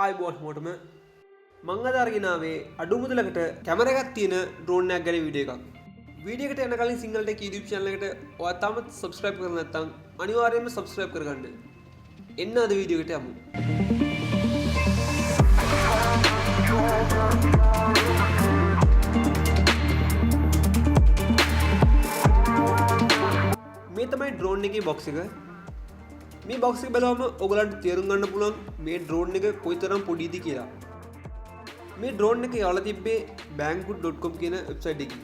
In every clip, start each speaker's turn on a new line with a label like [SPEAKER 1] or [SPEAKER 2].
[SPEAKER 1] ආයිබෝන් මොටම මං අද අරගෙන ආවේ අඩු මුදලකට කැමරා එකක් තියෙන ඩ්‍රෝන් එකක් ගැන වීඩියෝ එකක්. වීඩියෝ එකට යන කලින් සිංහල ටෙක් YouTube channel එකට ඔයා තාමත් subscribe කරලා නැත්නම් අනිවාර්යයෙන්ම subscribe කරගන්න. එන්න අද වීඩියෝ එකට යමු. මේ තමයි ඩ්‍රෝන් එකේ බොක්ස් එක. මේ බොක්ස් එක බලවම ඔයගලන්ට තේරුම් ගන්න පුළුවන් මේ ඩ්‍රෝන් එක කොයිතරම් පොඩිද කියලා. මේ ඩ්‍රෝන් එක යවලා තිබ්බේ banggood.com කියන වෙබ්සයිට් එකකින්.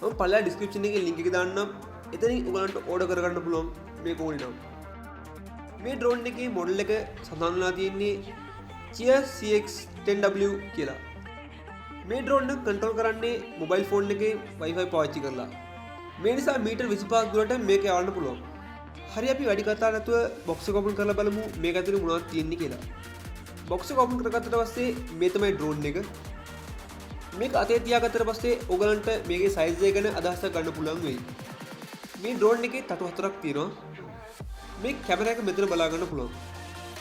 [SPEAKER 1] මම පළලා ඩිස්ක්‍රිප්ෂන් එකේ link එක දාන්නම්. එතනින් ඔයගලන්ට ඕඩර් කරගන්න පුළුවන් මේක ඕනේ නම්. මේ ඩ්‍රෝන් එකේ මොඩල් එක සඳහන් වෙලා තියෙන්නේ Cheer CX-10W කියලා. මේ ඩ්‍රෝන් එක කන්ට්‍රෝල් කරන්නේ මොබයිල් ෆෝන් එකේ Wi-Fi පාවිච්චි කරලා. මේ නිසා මීටර් 25ක් දුරට මේක යවන්න පුළුවන්. හරි අපි වැඩි කතා නැතුව බොක්ස් එක ඕපන් කරලා බලමු මේක ඇතුලේ මොනවද තියෙන්නේ කියලා. බොක්ස් එක ඕපන් කරගත්තට පස්සේ මේ තමයි ඩ්‍රෝන් එක. මේක අතේ තියාගත්තට පස්සේ ඔයගලන්ට මේකේ සයිස් එක ගැන අදහසක් ගන්න පුළුවන් වෙයි. මේ ඩ්‍රෝන් එකේ තටු හතරක් තියෙනවා. මේ කැමරා එක මෙතන බලා ගන්න පුළුවන්.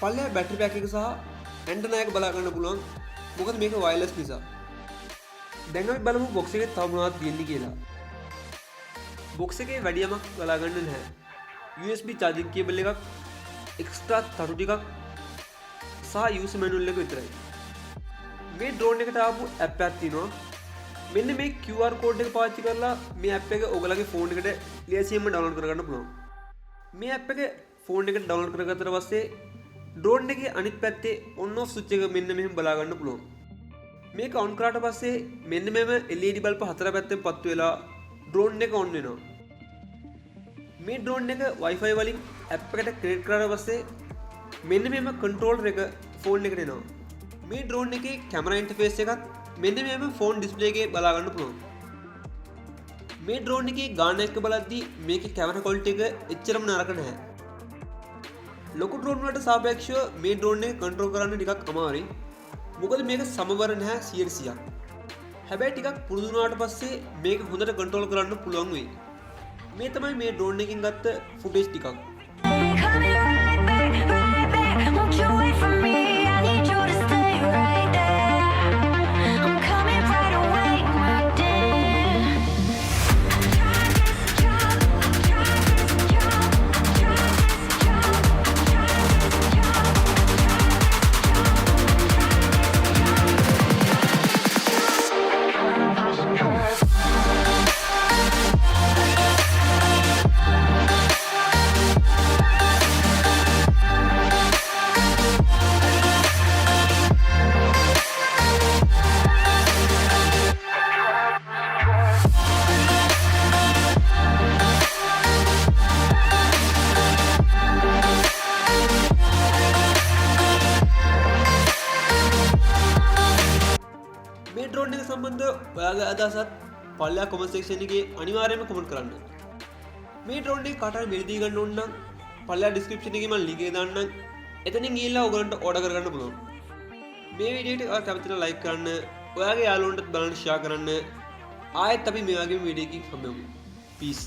[SPEAKER 1] පල්ලෙහා බැටරි පැක් එක සහ ඇන්ටනා එක බලා ගන්න පුළුවන්. මොකද මේක වයර්ලස් නිසා. දැන් අපි බලමු බොක්ස් එකේ තව මොනවද තියෙන්නේ කියලා. බොක්ස් එකේ වැඩි යමක් බලා ගන්න නැහැ. USB charging cable එකක්, extra තරු ටිකක් සහ user manual එක විතරයි. මේ drone එකට ආපු app එකක් තියෙනවා. මෙන්න මේ QR code එක පාවිච්චි කරලා මේ app එක ඔයගලගේ phone එකට ලේසියෙන්ම download කරගන්න පුළුවන්. මේ app එක phone එකට download කරගත්තට පස්සේ drone එකේ අනිත් පැත්තේ on off switch එක මෙන්න මෙහෙම බලා ගන්න පුළුවන්. මේක on කරාට පස්සේ මෙන්න මෙහෙම LED බල්බ හතර පැත්තෙන් පත්තු වෙලා drone එක on වෙනවා. මේ ඩ්‍රෝන් එක Wi-Fi වලින් ඇප් එකට කනෙක්ට් කරලා පස්සේ මෙන්න මෙහෙම කන්ට්‍රෝලර් එක ෆෝන් එකට එනවා. මේ ඩ්‍රෝන් එකේ කැමරා ඉන්ටර්ෆේස් එකත් මෙන්න මෙහෙම ෆෝන් ඩිස්ප්ලේ එකේ බලා ගන්න පුළුවන්. මේ ඩ්‍රෝන් එකේ ගාන එක බලද්දී මේකේ කැමරා ක්වොලිටි එක එච්චරම නරක නැහැ. ලොකු ඩ්‍රෝන් වලට සාපේක්ෂව මේ ඩ්‍රෝන් එක කන්ට්‍රෝල් කරන්න ටිකක් අමාරුයි. මොකද මේක සමබර නැහැ 100%ක්. හැබැයි ටිකක් පුරුදු වුණාට පස්සේ මේක හොඳට කන්ට්‍රෝල් කරන්න පුළුවන් වෙයි. මේ තමයි මේ ඩ්‍රෝන් එකකින් ගත්ත ෆුටේජ් ටිකක්. මේ ඩ්‍රෝන් එක සම්බන්ධව ඔයාගේ අදහසත් පල්ලා කොමන්ට් සෙක්ෂන් එකේ අනිවාර්යයෙන්ම කමෙන්ට් කරන්න. මේ ඩ්‍රෝන් එක කාට හරි මිලදී ගන්න ඕන නම් පල්ලා ඩිස්ක්‍රිප්ෂන් එකේ මම link එක දාන්නම්. එතනින් ගිහිල්ලා ඔයගලන්ට ඕඩර් කරගන්න පුළුවන්. මේ වීඩියෝ එක ඔයාලා කැමති නම් like කරන්න, ඔයාගේ යාළුවන්ටත් බලන්න share කරන්න. ආයෙත් අපි මේ වගේ වීඩියෝ එකකින් හම්බෙමු. Peace.